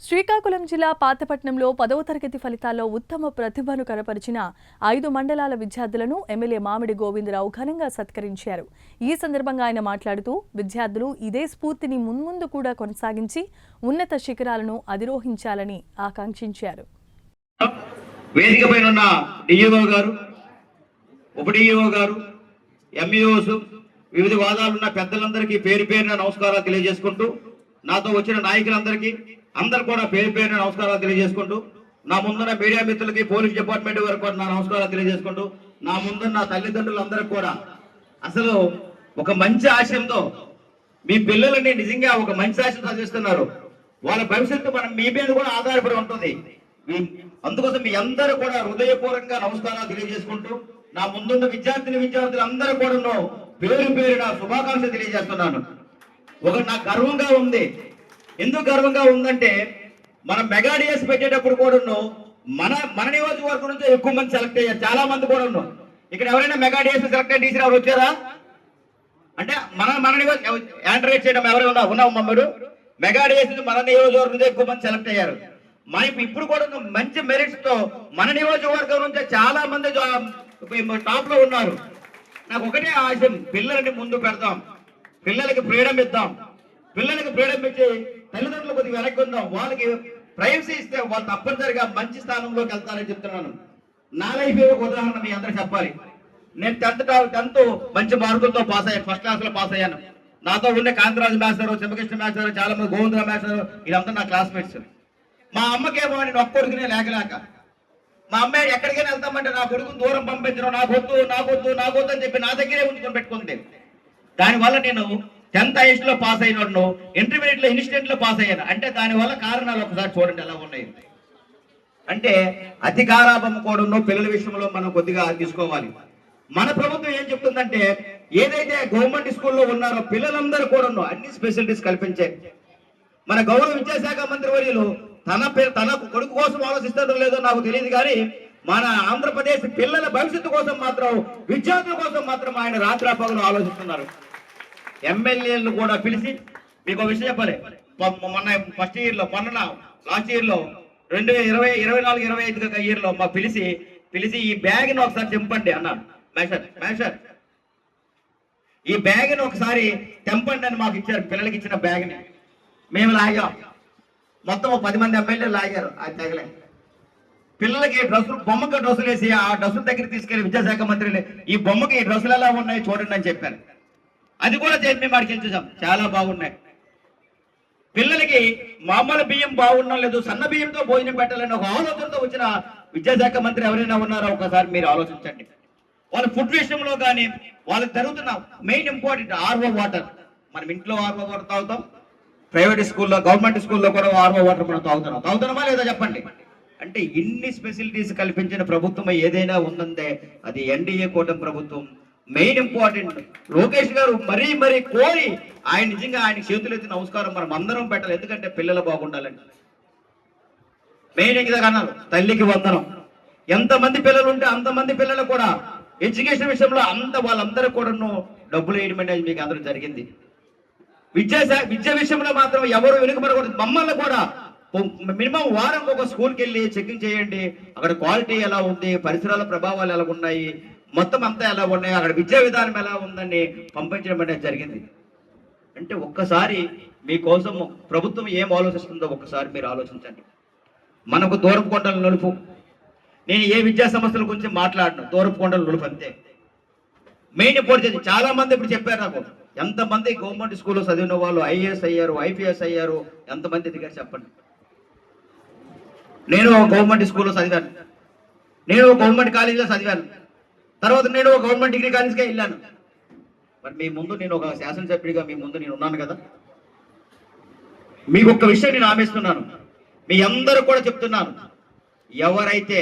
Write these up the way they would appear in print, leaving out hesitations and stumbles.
శ్రీకాకుళం జిల్లా పాతపట్నంలో 10వ తరగతి ఫలితాల్లో ఉత్తమ ప్రతిభను కనపరిచిన 5 మండలాల విద్యార్థులను ఎమ్మెల్యే మామిడి గోవిందరావు ఘనంగా సత్కరించారు. ఈ సందర్భంగా ఆయన మాట్లాడుతూ విద్యార్థులు ఇదే స్ఫూర్తిని మున్ముందు కూడా కొనసాగించి ఉన్నత శిఖరాలను అధిరోహించాలని ఆకాంక్షించారు. వేదికపైన ఉన్న డిఈఓ గారు, ఉప డిఈఓ గారు, ఎంఈఓస్, వివిధ వాదాలున్న పెద్దలందరికీ పేరు పేరున నమస్కారాలు తెలియజేసుకుంటూ, నాతో వచ్చిన నాయకులందరికీ అందరు కూడా పేరు పేరున నమస్కారాలు తెలియజేసుకుంటూ, నా ముందున్న మీడియా మిత్రులకి, పోలీస్ డిపార్ట్మెంట్ వరకు కూడా నా నమస్కారాలు తెలియజేసుకుంటూ, నా ముందున్న తల్లిదండ్రులందరికీ కూడా అసలు ఒక మంచి ఆశయంతో మీ పిల్లలని నిజంగా ఒక మంచి ఆశయం చదివిస్తున్నారు. వాళ్ళ భవిష్యత్తు మనం మీ మీద కూడా ఆధారపడి ఉంటుంది. అందుకోసం మీ అందరూ కూడా హృదయపూర్వకంగా నమస్కారాలు తెలియజేసుకుంటూ, నా ముందున్న విద్యార్థులు అందరూ కూడా పేరు పేరున శుభాకాంక్షలు తెలియజేస్తున్నాను. ఒకటి నాకు గర్వంగా ఉంది. ఎందుకు గర్వంగా ఉందంటే, మనం మెగా డిఎస్ పెట్టేటప్పుడు కూడా మన నియోజకవర్గం నుంచి ఎక్కువ మంది సెలెక్ట్ అయ్యారు. చాలా మంది కూడా ఇక్కడ ఎవరైనా మెగా డిఎస్ సెలెక్ట్ అయ్యి టీసీ ఎవరు వచ్చారా అంటే మన నియోజకవర్గం యాంటరేట్ చేయడం ఎవరైనా ఉన్నావు మమ్మరు మెగా డిఎస్ మన నియోజకవర్గం నుంచి ఎక్కువ మంది సెలెక్ట్ అయ్యారు. మనకి ఇప్పుడు కూడా మంచి మెరిట్స్ తో మన నియోజకవర్గం నుంచి చాలా మంది టాప్ లో ఉన్నారు. నాకు ఒకటే ఆశయం, పిల్లలని ముందు పెడతాం, పిల్లలకి ఫ్రీడమ్ ఇద్దాం, పిల్లలకి ఫ్రీడమ్ ఇచ్చి తల్లిదండ్రులు కొద్దిగా వెనక్కి ఉందాం. వాళ్ళకి ప్రైవసీ ఇస్తే వాళ్ళు తప్పనిసరిగా మంచి స్థానంలోకి వెళ్తారని చెప్తున్నాను. నా లైఫ్ ఒక ఉదాహరణ మీ అందరూ చెప్పాలి. నేను 10th మంచి మార్కులతో పాస్ అయ్యాను, ఫస్ట్ క్లాస్ లో పాస్ అయ్యాను. నాతో ఉండే కాంతిరాజు మాస్టర్, శివకృష్ణ మాస్టర్, చాలా మంది గోవిందరావు మాస్టర్, ఇదంతా నా క్లాస్మేట్స్. మా అమ్మకేమో నేను ఒక్క కొడుకునే లేకలేక, మా అమ్మాయి ఎక్కడికైనా వెళ్తామంటే నా కొడుకుని దూరం పంపించడం, నాకొద్దు అని చెప్పి నా దగ్గరే ఉంచుకొని పెట్టుకుంది. దానివల్ల నేను 10th హైయెస్ట్ లో పాస్ అయినను, ఇంటర్మీడియట్ లో ఇన్స్టెంట్ లో పాస్ అయ్యాను. అంటే దానివల్ల కారణాలు ఒకసారి చూడండి ఎలా ఉన్నాయి. అంటే అతి గారాభం కూడా పిల్లల విషయంలో మనం కొద్దిగా తీసుకోవాలి. మన ప్రభుత్వం ఏం చెప్తుందంటే, ఏదైతే గవర్నమెంట్ స్కూల్లో ఉన్నారో పిల్లలందరూ కూడా అన్ని ఫెసిలిటీస్ కల్పించే మన గౌరవ విద్యాశాఖ మంత్రి వర్యులు తన కొడుకు కోసం ఆలోచిస్తారో లేదో నాకు తెలియదు, కానీ మన ఆంధ్రప్రదేశ్ పిల్లల భవిష్యత్తు కోసం మాత్రం, విద్యార్థుల కోసం మాత్రం ఆయన రాత్రాపగలు ఆలోచిస్తున్నారు. ఎమ్మెల్యేలను కూడా పిలిచి మీకు ఒక విషయం చెప్పాలి. మొన్న ఫస్ట్ ఇయర్ లో, లాస్ట్ ఇయర్ లో 2024-25 ఇయర్ లో మా పిలిచి ఈ బ్యాగ్ ని ఒకసారి తెంపండి అన్నారు. మేషర్ ఈ బ్యాగ్ ని ఒకసారి తెంపండి అని మాకు ఇచ్చారు. పిల్లలకి ఇచ్చిన బ్యాగ్ ని మేము లాగాం. మొత్తం 10 మంది ఎమ్మెల్యేలు లాగారు. అది తగలే. పిల్లలకి బొమ్మకి డ్రెస్సులు వేసి ఆ డ్రెస్సుల దగ్గర తీసుకెళ్లి విద్యాశాఖ మంత్రి ఈ బొమ్మకి ఈ డ్రెస్సులు ఎలా ఉన్నాయి చూడండి అని చెప్పారు. అది కూడా చేసి మేము అడిగించాం. చాలా బాగున్నాయి. పిల్లలకి మామూలు బియ్యం బాగుండడం లేదు, సన్న బియ్యంతో భోజనం పెట్టాలని ఒక ఆలోచనతో వచ్చిన విద్యాశాఖ మంత్రి ఎవరైనా ఉన్నారో ఒకసారి మీరు ఆలోచించండి. వాళ్ళ ఫుడ్ విషయంలో కానీ వాళ్ళకి జరుగుతున్న మెయిన్ ఇంపార్టెంట్ ఆర్ఓ వాటర్. మనం ఇంట్లో ఆర్ఓ వాటర్ తాగుతాం, ప్రైవేట్ స్కూల్లో, గవర్నమెంట్ స్కూల్లో కూడా ఆర్ఓ వాటర్ మనం తాగుతున్నామా లేదా చెప్పండి. అంటే ఇన్ని ఫెసిలిటీస్ కల్పించిన ప్రభుత్వం ఏదైనా ఉందంటే అది ఎన్డీఏ కూటమి ప్రభుత్వం. మెయిన్ ఇంపార్టెంట్ లోకేష్ గారు మరీ కోరి ఆయన నిజంగా ఆయన చేతులెత్తి నమస్కారం మనం అందరం పెట్టాలి. ఎందుకంటే పిల్లలు బాగుండాలండి. మెయిన్ అన్నారు తల్లికి వందనం. ఎంతమంది పిల్లలు ఉంటే అంతమంది పిల్లలు కూడా ఎడ్యుకేషన్ విషయంలో వాళ్ళందరూ కూడా డబ్బులు వేయడం అనేది మీకు అందరూ జరిగింది. విద్య విషయంలో మాత్రం ఎవరు వెనుకబడకూడదు. మమ్మల్ని కూడా మినిమం వారం ఒక స్కూల్కి వెళ్ళి చెకింగ్ చేయండి, అక్కడ క్వాలిటీ ఎలా ఉంది, పరిసరాల ప్రభావాలు ఎలా ఉన్నాయి, మొత్తం అంతా ఎలా ఉన్నాయి, అక్కడ విద్యా విధానం ఎలా ఉందని పంపించడం అనేది జరిగింది. అంటే ఒక్కసారి మీకోసం ప్రభుత్వం ఏం ఆలోచిస్తుందో ఒక్కసారి మీరు ఆలోచించండి. మనకు దూరపు కొండల నలుపు, నేను ఏ విద్యా సంస్థల గురించి మాట్లాడను, దూరపు కొండల నలుపు అంతే. మెయిన్ ఇంపార్టెంట్ చాలా మంది ఇప్పుడు చెప్పారు నాకు, ఎంతమంది గవర్నమెంట్ స్కూల్లో చదివిన వాళ్ళు ఐఏఎస్ అయ్యారు, ఐపీఎస్ అయ్యారు, ఎంతమంది దిగారు చెప్పండి. నేను గవర్నమెంట్ స్కూల్లో చదివాను, నేను గవర్నమెంట్ కాలేజీలో చదివాను, తర్వాత నేను గవర్నమెంట్ డిగ్రీ కాలేజ్కే వెళ్ళాను. మరి మీ ముందు నేను ఒక శాసనసభ్యుడిగా మీ ముందు నేను ఉన్నాను కదా. మీకు ఒక్క విషయం నేను హామీస్తున్నాను, మీ అందరూ కూడా చెప్తున్నాను, ఎవరైతే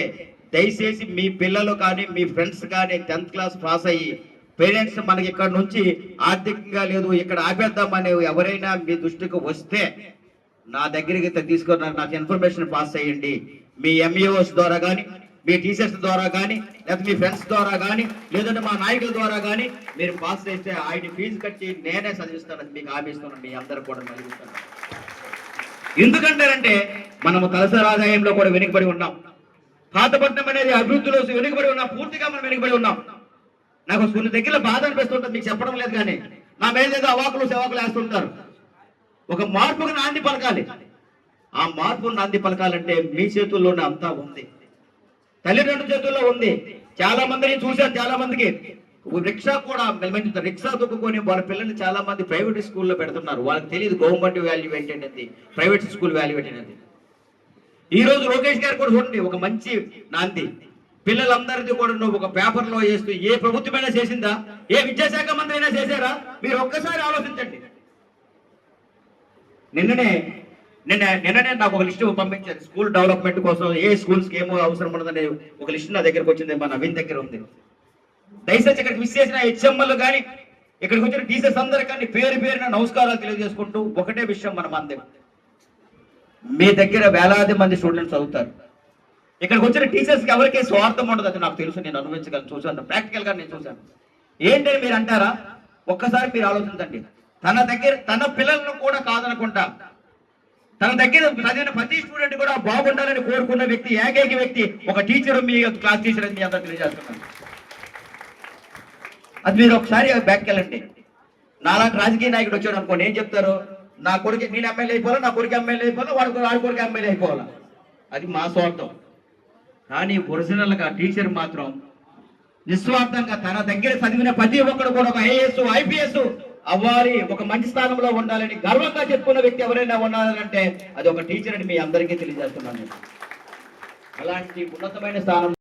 దయచేసి మీ పిల్లలు కానీ మీ ఫ్రెండ్స్ కానీ 10th క్లాస్ పాస్ అయ్యి పేరెంట్స్ మనకి ఇక్కడ నుంచి ఆర్థికంగా లేదు ఇక్కడ ఆపేద్దామని ఎవరైనా మీ దృష్టికి వస్తే నా దగ్గరికి తీసుకొని నాకు ఇన్ఫర్మేషన్ పాస్ చేయండి. మీ ఎంఈఓస్ ద్వారా కానీ, మీ టీచర్స్ ద్వారా కానీ, లేకపోతే మీ ఫ్రెండ్స్ ద్వారా కానీ, లేదంటే మా నాయకుల ద్వారా కానీ మీరు పాస్ చేస్తే ఆయన ఫీజు కట్టి నేనే చదివిస్తానని మీకు హామీ ఇస్తున్నాను. మీ అందరూ కూడా చదివిస్తాను. ఎందుకంటారంటే మనము తలసరి ఆదాయంలో కూడా వెనుకబడి ఉన్నాం. పాతపట్నం అనేది అభివృద్ధిలో వెనుకబడి ఉన్నాం, పూర్తిగా మనం వెనుకబడి ఉన్నాం. నాకు కొన్ని దగ్గర బాధ అనిపిస్తుంటుంది, మీకు చెప్పడం లేదు కానీ నా మీద ఏదో అవాకులు సేవకులు వేస్తుంటారు. ఒక మార్పుకు నాంది పలకాలి. ఆ మార్పు నాంది పలకాలంటే మీ చేతుల్లోనే అంతా ఉంది, తల్లిదండ్రుల చేతుల్లో ఉంది. చాలా మందిని చూశాను, చాలా మందికి రిక్షా కూడా రిక్షా తొక్కుకొని వాళ్ళ పిల్లల్ని చాలా మంది ప్రైవేట్ స్కూల్లో పెడుతున్నారు. వాళ్ళకి తెలియదు గవర్నమెంట్ వాల్యూ ఏంటంటే ప్రైవేట్ స్కూల్ వాల్యూ ఏంటనేది. ఈ రోజు లోకేష్ గారు కూడా చూడండి, ఒక మంచి నాంది. పిల్లలందరిది కూడా నువ్వు ఒక పేపర్లో వేస్తూ ఏ ప్రభుత్వమైనా చేసిందా? ఏ విద్యాశాఖ మంత్రి అయినా చేశారా? మీరు ఒక్కసారి ఆలోచించండి. నిన్ననే నాకు ఒక లిస్టు పంపించారు స్కూల్ డెవలప్మెంట్ కోసం, ఏ స్కూల్స్కి ఏమో అవసరం ఉన్నదనే ఒక లిస్టు నా దగ్గరకు వచ్చింది, మా నవీన్ దగ్గర ఉంది. దయచేసి ఇక్కడికి మిస్ చేసిన హెచ్ఎంఎల్ కానీ ఇక్కడికి వచ్చిన టీచర్స్ అందరికీ పేరు పేరున నమస్కారాలు తెలియజేసుకుంటూ ఒకటే విషయం, మనం అందే, మీ దగ్గర వేలాది మంది స్టూడెంట్స్ చదువుతారు. ఇక్కడికి వచ్చిన టీచర్స్కి ఎవరికీ స్వార్థం ఉండదు, అది నాకు తెలుసు, నేను అనుభవించగలను, చూసాను, ప్రాక్టికల్ గా నేను చూశాను. ఏంటని మీరు అంటారా? ఒక్కసారి మీరు ఆలోచించండి. తన దగ్గర తన పిల్లలను కూడా కాదనుకుంటా తన దగ్గర చదివిన ప్రతి స్టూడెంట్ కూడా బాగుండాలని కోరుకున్న వ్యక్తి, ఏకైక వ్యక్తి ఒక టీచర్, మీ క్లాస్ టీచర్ అని మీ అందరూ తెలియజేస్తున్నాను. అది మీరు ఒకసారి బ్యాక్కి వెళ్ళండి. నాలాంటి రాజకీయ నాయకుడు వచ్చాడు అనుకోండి, ఏం చెప్తారు? నా కొడుకు నేను ఎమ్మెల్యే అయిపోవాలా, నా కొడుకు ఎమ్మెల్యే అయిపోవాలా, వాడి కొడుకు ఎమ్మెల్యే అయిపోవాలా. అది మా స్వార్థం. కానీ ఒరిజినల్ గా టీచర్ మాత్రం నిస్వార్థంగా తన దగ్గర చదివిన ప్రతి ఒక్కరు కూడా ఒక ఐఏఎస్ ఐపీఎస్ అవ్వాలి, ఒక మంచి స్థానంలో ఉండాలని గర్వంగా చెప్పుకున్న వ్యక్తి ఎవరైనా ఉన్నారంటే అది ఒక టీచర్ అని మీ అందరికీ తెలియజేస్తున్నాను. అలాంటి ఉన్నతమైన స్థానం